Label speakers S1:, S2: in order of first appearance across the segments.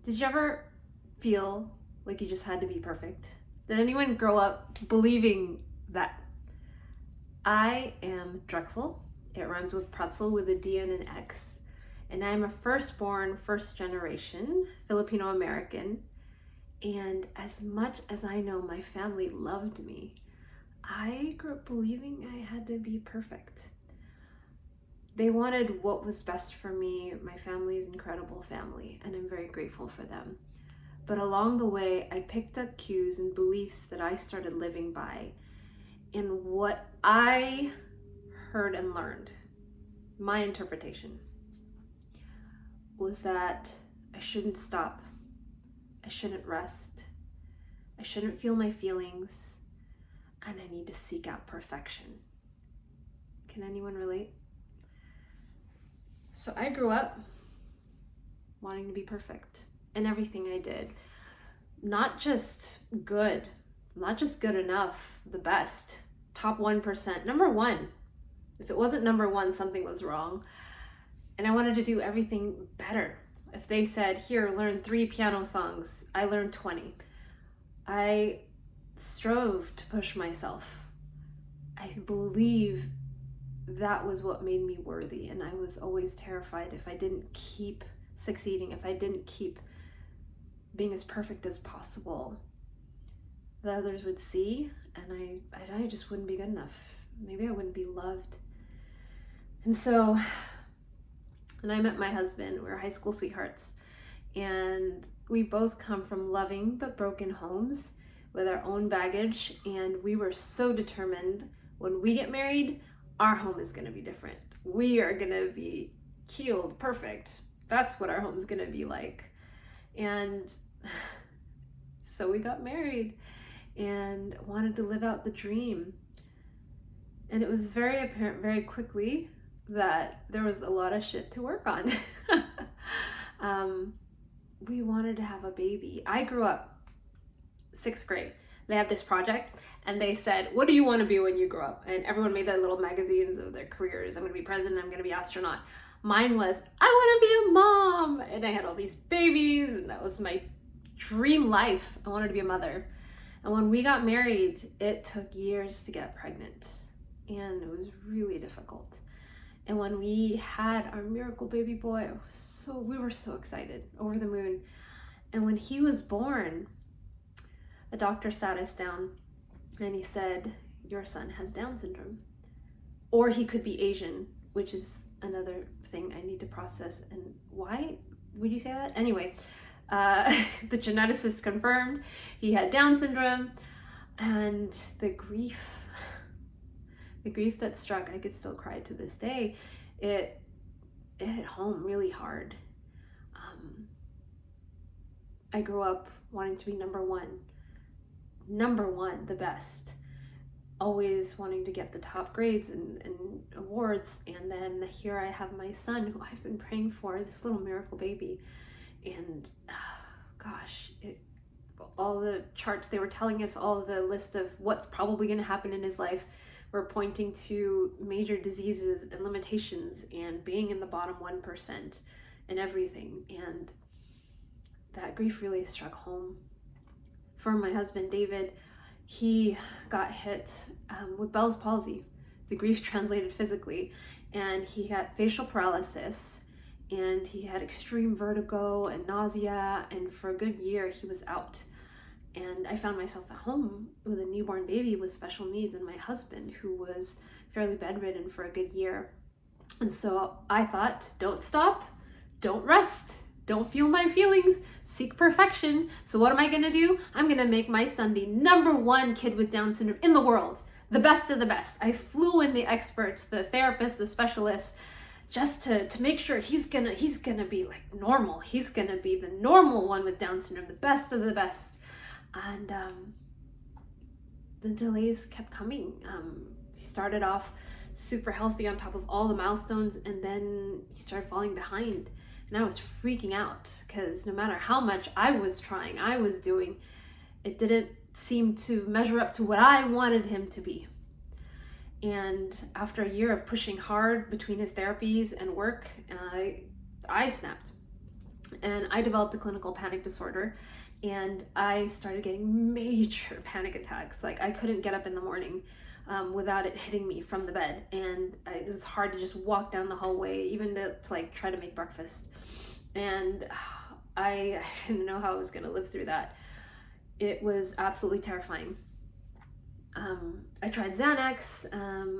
S1: Did you ever feel like you just had to be perfect? Did anyone grow up believing that? I am Drexel. It rhymes with pretzel with a D and an X. And I'm a firstborn, first generation Filipino American. And as much as I know my family loved me, I grew up believing I had to be perfect. They wanted what was best for me. My family is an incredible family, and I'm very grateful for them. But along the way, I picked up cues and beliefs that I started living by. And what I heard and learned, my interpretation, was that I shouldn't stop. I shouldn't rest. I shouldn't feel my feelings. And I need to seek out perfection. Can anyone relate? So I grew up wanting to be perfect in everything I did. Not just good enough, the best, top 1%, number one. If it wasn't number one, something was wrong. And I wanted to do everything better. If they said, here, learn 3 piano songs, I learned 20. I strove to push myself. I believe that was what made me worthy, and I was always terrified if I didn't keep succeeding, if I didn't keep being as perfect as possible, that others would see, and I just wouldn't be good enough. Maybe I wouldn't be loved. And so, when I met my husband, we were high school sweethearts, and we both come from loving but broken homes with our own baggage, and we were so determined, when we get married, our home is going to be different. We are going to be healed, perfect. That's what our home is going to be like. And so we got married and wanted to live out the dream. And it was very apparent very quickly that there was a lot of shit to work on. We wanted to have a baby. I grew up 6th grade. They had this project and they said, what do you want to be when you grow up? And everyone made their little magazines of their careers. I'm going to be president. I'm going to be astronaut. Mine was, I want to be a mom. And I had all these babies and that was my dream life. I wanted to be a mother. And when we got married, it took years to get pregnant. And it was really difficult. And when we had our miracle baby boy, we were so excited, over the moon. And when he was born, a doctor sat us down and he said, your son has Down syndrome. Or he could be Asian, which is another thing I need to process. And why would you say that? Anyway, the geneticist confirmed he had Down syndrome, and the grief that struck, I could still cry to this day. It hit home really hard. I grew up wanting to be number one, the best, always wanting to get the top grades and awards. And then here I have my son, who I've been praying for, this little miracle baby. And all the charts they were telling us, all the list of what's probably going to happen in his life, were pointing to major diseases and limitations and being in the bottom 1% and everything. And that grief really struck home. For my husband, David, he got hit with Bell's palsy. The grief translated physically, and he got facial paralysis, and he had extreme vertigo and nausea, and for a good year he was out. And I found myself at home with a newborn baby with special needs and my husband, who was fairly bedridden for a good year. And so I thought, don't stop, don't rest, don't feel my feelings, seek perfection. So what am I gonna do? I'm gonna make my son the number 1 kid with Down syndrome in the world, the best of the best. I flew in the experts, the therapists, the specialists, just to make sure he's gonna be like normal. He's gonna be the normal one with Down syndrome, the best of the best. And the delays kept coming. He started off super healthy on top of all the milestones, and then he started falling behind. And I was freaking out because no matter how much I was trying, I was doing, it didn't seem to measure up to what I wanted him to be. And after a year of pushing hard between his therapies and work, I snapped. And I developed a clinical panic disorder, and I started getting major panic attacks. Like, I couldn't get up in the morning without it hitting me from the bed, and it was hard to just walk down the hallway, even to like try to make breakfast. And I didn't know how I was going to live through that. It was absolutely terrifying. I tried Xanax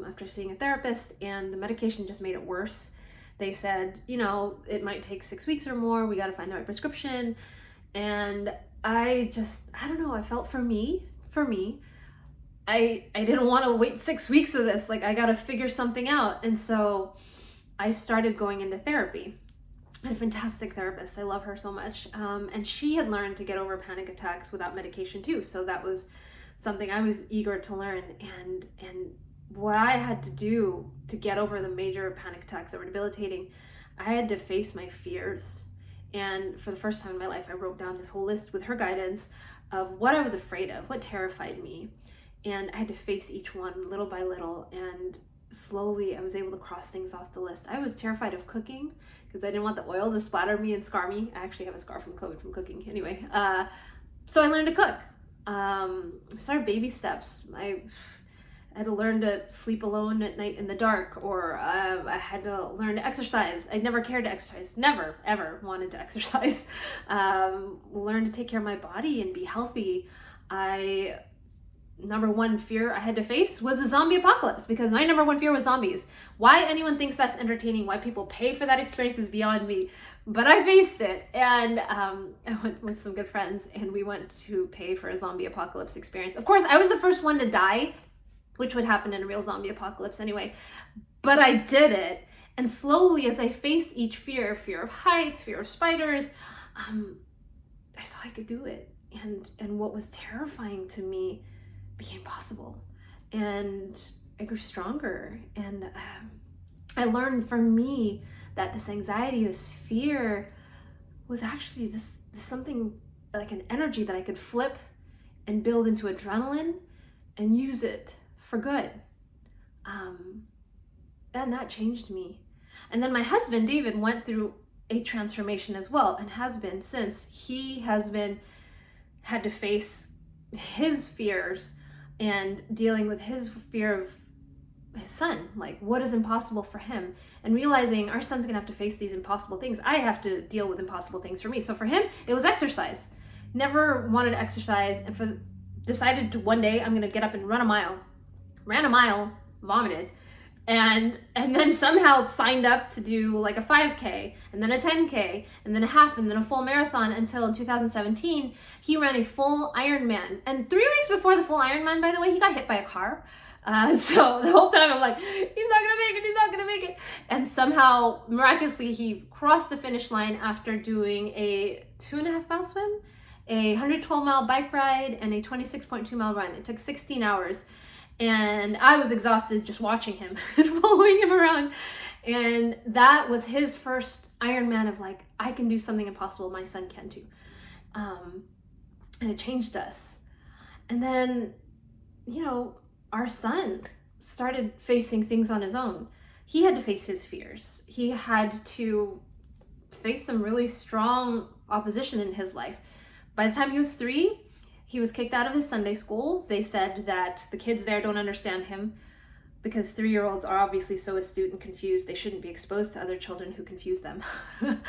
S1: after seeing a therapist, and the medication just made it worse. They said, it might take 6 weeks or more. We got to find the right prescription. And I don't know. I felt for me, I didn't want to wait 6 weeks of this. Like, I got to figure something out. And so I started going into therapy. I had a fantastic therapist. I love her so much. And she had learned to get over panic attacks without medication too. So that was something I was eager to learn. And what I had to do to get over the major panic attacks that were debilitating, I had to face my fears. And for the first time in my life, I wrote down this whole list with her guidance of what I was afraid of, what terrified me. And I had to face each one little by little. And slowly I was able to cross things off the list. I was terrified of cooking because I didn't want the oil to splatter me and scar me. I actually have a scar from COVID from cooking anyway. So I learned to cook. I started baby steps. I had to learn to sleep alone at night in the dark, or I had to learn to exercise. I never cared to exercise, never, ever wanted to exercise. Learn to take care of my body and be healthy. Number one fear I had to face was a zombie apocalypse, because my number one fear was zombies. Why anyone thinks that's entertaining, why people pay for that experience is beyond me. But I faced it, and I went with some good friends, and we went to pay for a zombie apocalypse experience. Of course, I was the first one to die, which would happen in a real zombie apocalypse anyway. But I did it, and slowly as I faced each fear of heights, fear of spiders, I saw I could do it. And what was terrifying to me became possible, and I grew stronger. And I learned from me that this anxiety, this fear was actually this something like an energy that I could flip and build into adrenaline and use it for good. And that changed me. And then my husband, David, went through a transformation as well, and has been since. He has had to face his fears and dealing with his fear of his son, like what is impossible for him, and realizing our son's gonna have to face these impossible things. I have to deal with impossible things for me. So for him, it was exercise. Never wanted to exercise, and decided to one day I'm gonna get up and run a mile. Ran a mile, vomited, and then somehow signed up to do like a 5K, and then a 10K, and then a half, and then a full marathon, until in 2017 he ran a full Ironman. And 3 weeks before the full Ironman, by the way, he got hit by a car. So the whole time I'm like, he's not gonna make it. And somehow, miraculously, he crossed the finish line after doing a 2.5 mile swim, a 112 mile bike ride, and a 26.2 mile run. It took 16 hours. And I was exhausted just watching him and following him around. And that was his first Ironman of like, I can do something impossible, my son can too. And it changed us. And then, our son started facing things on his own. He had to face his fears. He had to face some really strong opposition in his life. By the time he was 3, he was kicked out of his Sunday school. They said that the kids there don't understand him because 3-year-olds are obviously so astute and confused. They shouldn't be exposed to other children who confuse them. And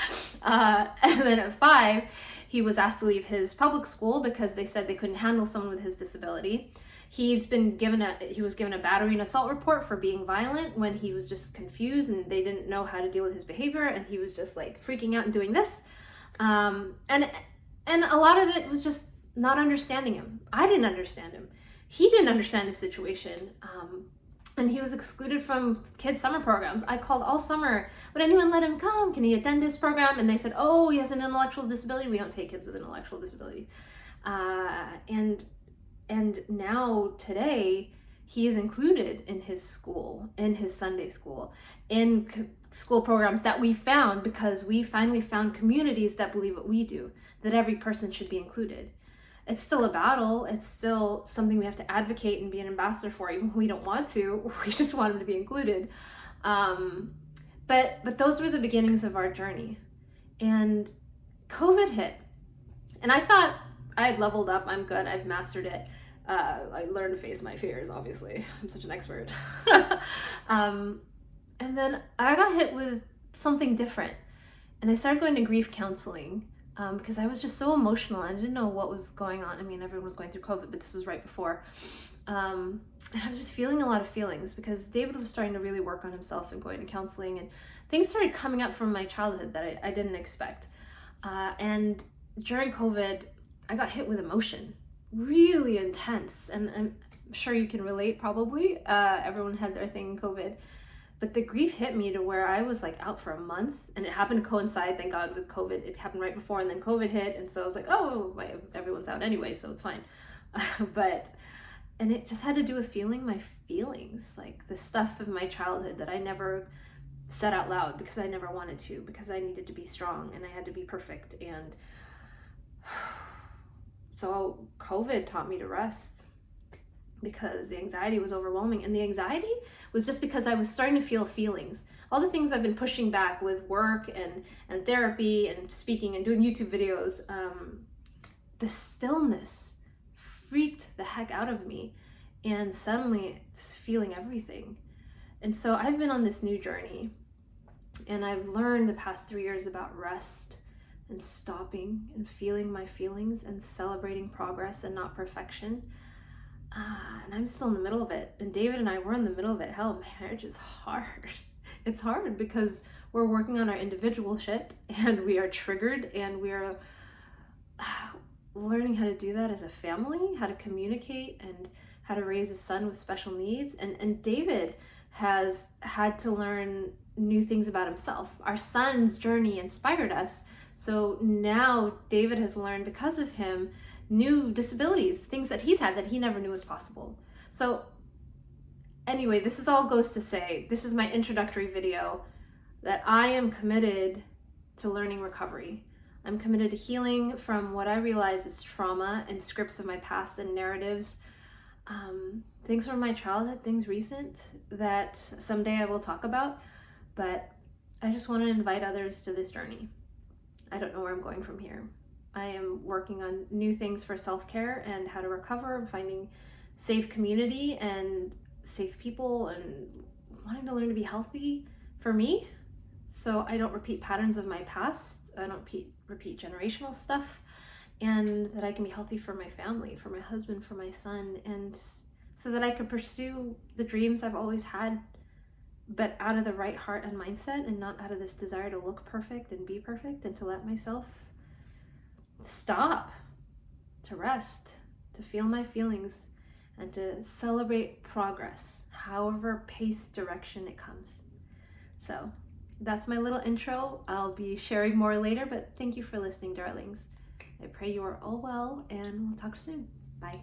S1: then at 5, he was asked to leave his public school because they said they couldn't handle someone with his disability. He was given a battery and assault report for being violent when he was just confused and they didn't know how to deal with his behavior, and he was just like freaking out and doing this. And a lot of it was just not understanding him. I didn't understand him. He didn't understand his situation. And he was excluded from kids' summer programs. I called all summer. Would anyone let him come? Can he attend this program? And they said, oh, he has an intellectual disability. We don't take kids with an intellectual disability. And now today, he is included in his school, in his Sunday school, in school programs that we found because we finally found communities that believe what we do, that every person should be included. It's still a battle. It's still something we have to advocate and be an ambassador for, even when we don't want to. We just want them to be included. But those were the beginnings of our journey. And COVID hit, and I thought I had leveled up. I'm good. I've mastered it. I learned to face my fears, obviously. I'm such an expert. And then I got hit with something different. And I started going to grief counseling because I was just so emotional. I didn't know what was going on. I mean, everyone was going through COVID, but this was right before. And I was just feeling a lot of feelings because David was starting to really work on himself and going to counseling. And things started coming up from my childhood that I didn't expect. And during COVID, I got hit with emotion, really intense. And I'm sure you can relate probably. Everyone had their thing in COVID. But the grief hit me to where I was like out for a month, and it happened to coincide, thank God, with COVID. It happened right before, and then COVID hit, and so I was like, oh, everyone's out anyway, so it's fine. And it just had to do with feeling my feelings, like the stuff of my childhood that I never said out loud because I never wanted to, because I needed to be strong and I had to be perfect. And so COVID taught me to rest, because the anxiety was overwhelming. And the anxiety was just because I was starting to feel feelings. All the things I've been pushing back with work and therapy and speaking and doing YouTube videos, the stillness freaked the heck out of me. And suddenly just feeling everything. And so I've been on this new journey, and I've learned the past 3 years about rest and stopping and feeling my feelings and celebrating progress and not perfection. And I'm still in the middle of it. And David and I were in the middle of it. Hell, marriage is hard. It's hard because we're working on our individual shit, and we are triggered, and we are learning how to do that as a family, how to communicate, and how to raise a son with special needs. And David has had to learn new things about himself. Our son's journey inspired us. So now David has learned, because of him, new disabilities, things that he's had that he never knew was possible. So anyway, this is all goes to say, this is my introductory video, that I am committed to learning recovery. I'm committed to healing from what I realize is trauma and scripts of my past and narratives, things from my childhood, things recent that someday I will talk about. But I just want to invite others to this journey. I don't know where I'm going from here. I am working on new things for self-care and how to recover, and finding safe community and safe people, and wanting to learn to be healthy for me, so I don't repeat patterns of my past. I don't repeat generational stuff, and that I can be healthy for my family, for my husband, for my son, and so that I could pursue the dreams I've always had, but out of the right heart and mindset, and not out of this desire to look perfect and be perfect, and to let myself stop, to rest, to feel my feelings, and to celebrate progress, however pace direction it comes. So that's my little intro. I'll be sharing more later, but thank you for listening, darlings. I pray you are all well, and we'll talk soon. Bye.